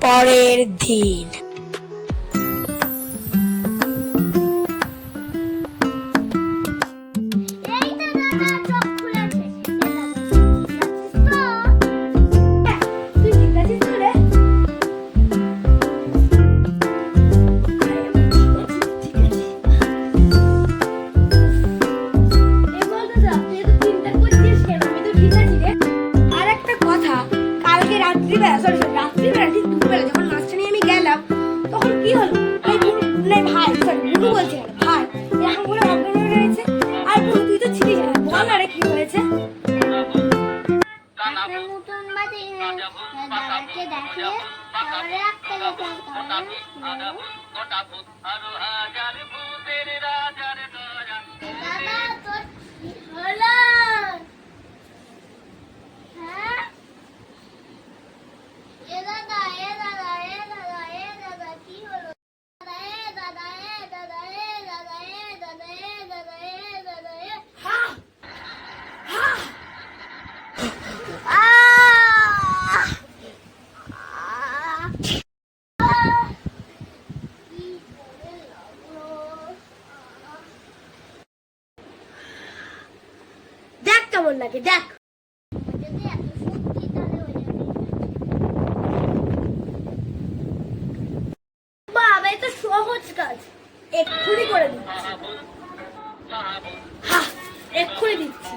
পরের দিন। কেমন লাগে দেখ। বাবা এটা সহজ কাজ, এক্ষুনি করে দিচ্ছি। হ্যাঁ এক্ষুনি দিচ্ছি।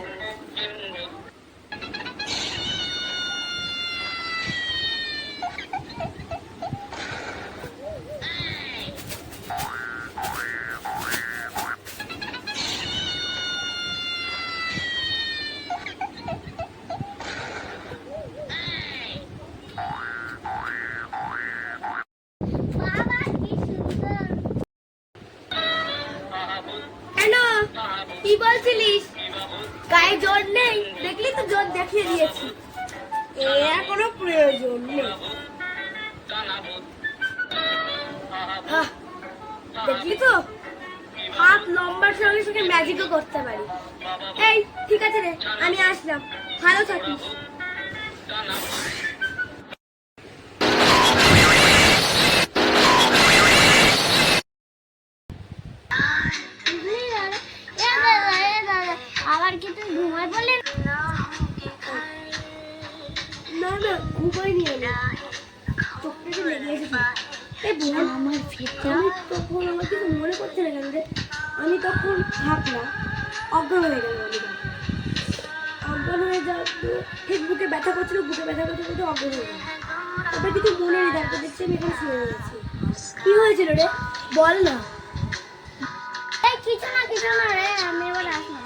কি বলছিলিস? গায়ে জোর নেই, দেখলি তো জোর দেখিয়ে দিয়েছি। এর কোনো প্রয়োজন নেই। দেখলি তো হাত লম্বার সঙ্গে সঙ্গে ম্যাজিকও করতে পারি। এই ঠিক আছে রে, আমি আসলাম, ভালো থাকিস। আবার কি তুই ঘুমায় বললি? না না ঘুমাইনি, আমি চোখটা লেগে এসেছি। আমার তখন আমার কিছু মনে করছে না কেন রে? আমি তখন থাকলাম অজ্ঞান হয়ে গেল। অজ্ঞান হয়ে যাওয়ার ঠিক বুকে ব্যথা করছিল, বুকে ব্যথা করতে করতে অজ্ঞান হয়ে গেল। তারপর কিছু মনে নেই, তারপর দেখছি আমি এখানে শুয়ে গেছি। কি হয়েছিল রে বল না। কিছু না রে, আমি এবার আসলাম।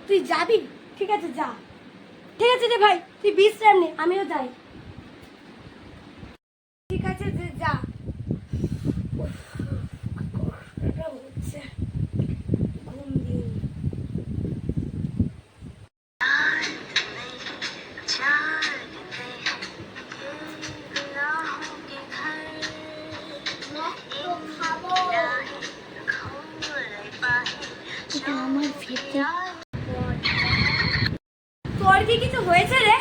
তুই যাবি? ঠিক আছে যা। ঠিক আছে রে ভাই, তুই বিশ্রাম নে, আমিও যাই। ঠিক আছে যে যা। হচ্ছে ঘুম দিন। তোর কি কিছু হয়েছে রে?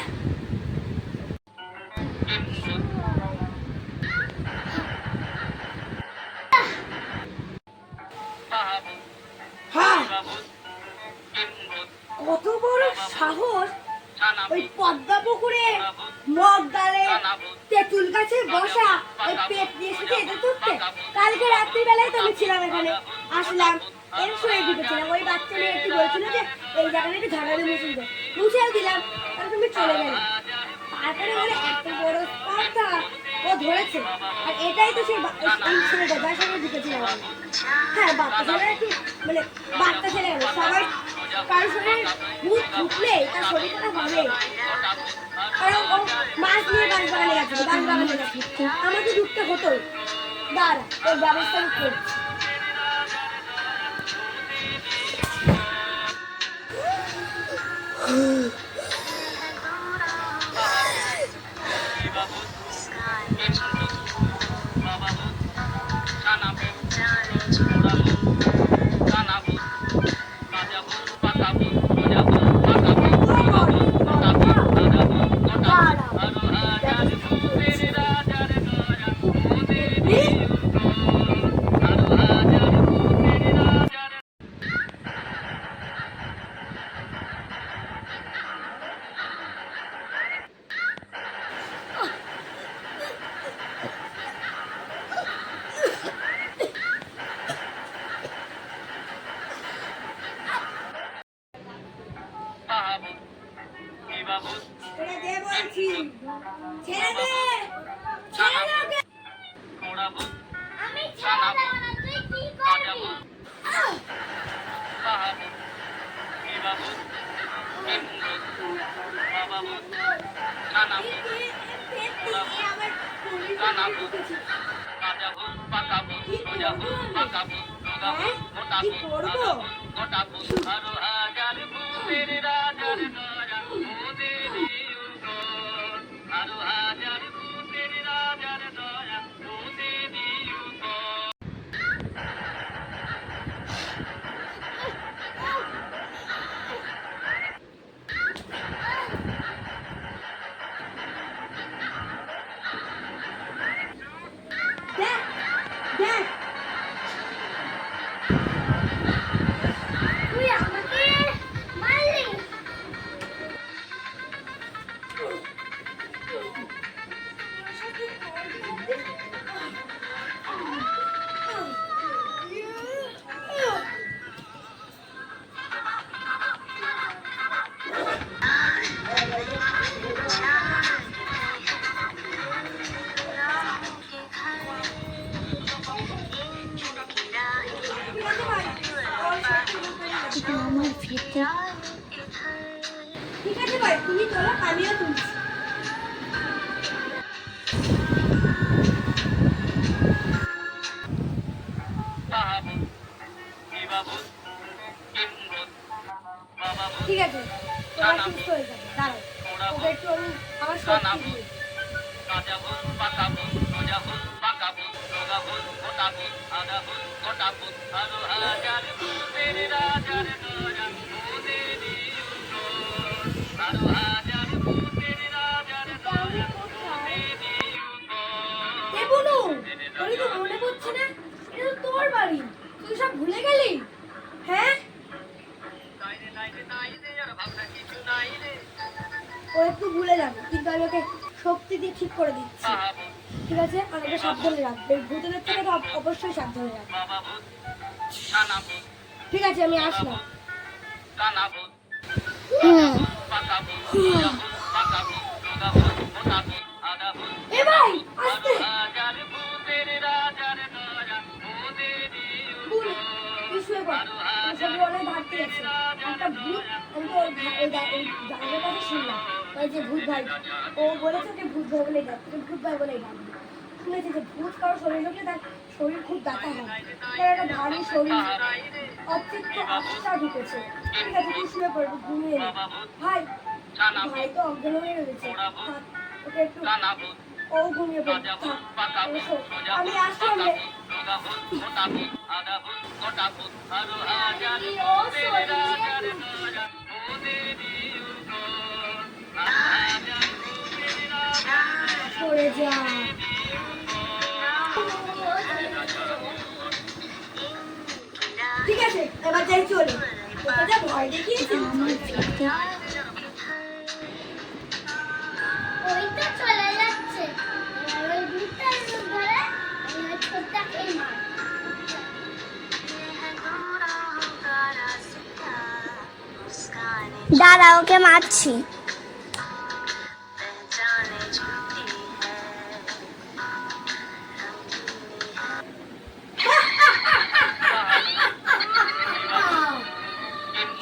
কত বড় সাহস ওই পদ্মা পুকুরে মগ ডালে তেঁতুল গাছে বসা ওই পেট দিয়ে শুধু এটা তুলতে। কালকে রাত্রিবেলায় তো আমি ছিলাম এখানে, আসলাম এর শুয়ে দিতেছিলাম। ওই বাচ্চা মেয়ে একটু বলছিল যে এই জায়গাটা একটু ঝাড়ালে মুছিয়ে দেয়, মুছেও দিলাম। তারপর তুমি চলে গেলে। তারপরে বলে এত বড় কথা ও ধরেছে। আর এটাই তো সেই ছেলেটা যার সঙ্গে ঢুকেছিলাম। হ্যাঁ বাচ্চা ছেলে একটু মানে বাচ্চা ছেলে গেল। সবাই কারোর সঙ্গে ভূত ঢুকলে তার শরীর খারাপ হবে। কারণ ও মাছ নিয়ে বাঁশবাগানে গেছে, বাঁশবাগানে গেছে। আমাকে ঢুকতে হতো। দাঁড়া ওর ব্যবস্থা আমি করছি। ছেড়ে দে বলছি, ছেড়ে দে, ছেড়ে দে ওকে। আমি ছেড়ে দেব না, তুই কি করবি? কি করবো? দেখ, দেখ, তুই আমাকে মারলি। এটা আমার ভিতর ঠিক আছে ভাই, তুমি তোলো, আমিও তুলছি। ঠিক আছে, তোমার সুস্থ হয়ে যাবে, দাঁড়াও, ওকে একটু আমি আমার শক্তি দিই। এ বুনু, তোরই তো মনে পড়ছে না? এটা তো তোর বাড়ি, তুই সব ভুলে গেলি? হ্যাঁ, ও একটু ভুলে যাবে, কিন্তু আমি ওকে শক্তি দিয়ে ঠিক করে দিচ্ছি। ঠিক আছে, আর ওকে সাবধানে রাখবে, ভূতের থেকে তো অবশ্যই সাবধানে রাখবে। ঠিক আছে, আমি আসলাম। এ ভাই, আস্তে। বুনু, তুই শুয়ে পড়, তোর শরীরে অনেক ঘাটতি আছে। একটা ভূত, আমি তো ওই জায়গার কথা শুনলাম, ওই যে ভূত ভাই, ও বলেছে ওকে ভূত ভাই বলেই ডাক, তোকে ভূত ভাই বলেই ডাকবে। শুনেছি যে ভূত কারো শরীর হলে তার শরীর খুব ব্যথা হয়, তার একটা ভারী শরীর, অতৃপ্ত আত্মা ঢুকেছে। ঠিক আছে, তুই শুয়ে পড়বি, ঘুমিয়ে নে। ভাই, ভাই তো অজ্ঞান হয়ে রয়েছে, থাক, ওকে একটু, ও ঘুমিয়ে পড়বে, থাক, এসো, আমি আসলাম রে। ও সরে যা। ঠিক আছে, এবার যাই, চলে, তোকে যা ভয় দেখিয়েছি। আমার ভিতর ওই তো চলে যাচ্ছে, এবার ওই ভূতটার মুখ ধরে ওই ছোটটাকে মার। দাঁড়া, ওকে মারছি।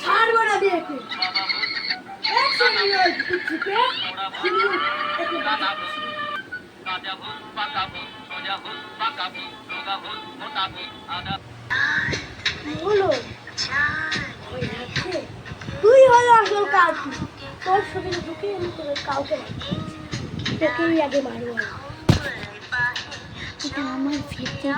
ছাড়বো না বিয়েকে, একসঙ্গে ওই পিচ্চিকে শুধু একে বাঁচাচ্ছি। হলো ওই হচ্ছে, তুই হলো আসল কাউকে, তোর শরীরে ঢুকে আমি তোর কাউকে মারছি, তোকেই আগে মারবো। এটা আমার ভিতর